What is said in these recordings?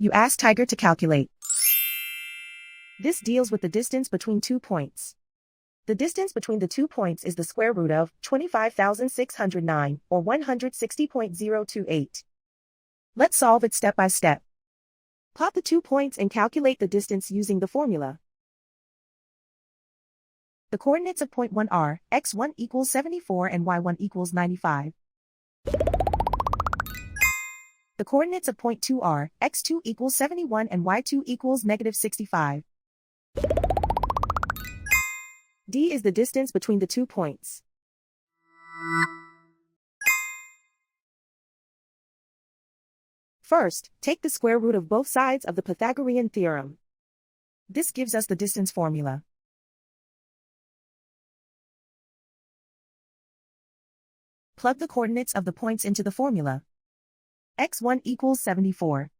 You ask Tiger to calculate. This deals with the distance between 2 points. The distance between the 2 points is the square root of 25,609, or 160.028. Let's solve it step by step. Plot the 2 points and calculate the distance using the formula. The coordinates of point 1 are x1 equals 74 and y1 equals 95. The coordinates of point 2 are x2 equals 71 and y2 equals negative 65. D is the distance between the 2 points. First, take the square root of both sides of the Pythagorean theorem. This gives us the distance formula. Plug the coordinates of the points into the formula. x1 equals 74.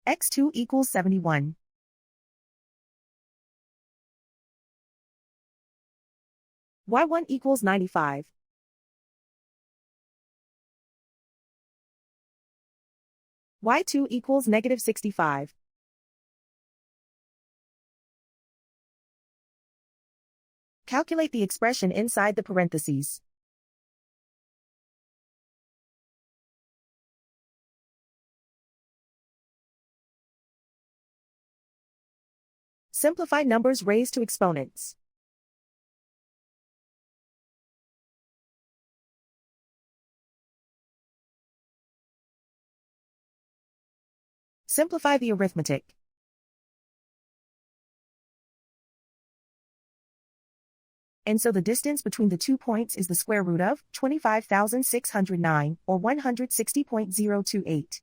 x2 equals 71. y1 equals 95. y2 equals negative 65. Calculate the expression inside the parentheses. Simplify numbers raised to exponents. Simplify the arithmetic. And so the distance between the 2 points is the square root of 25,609, or 160.028.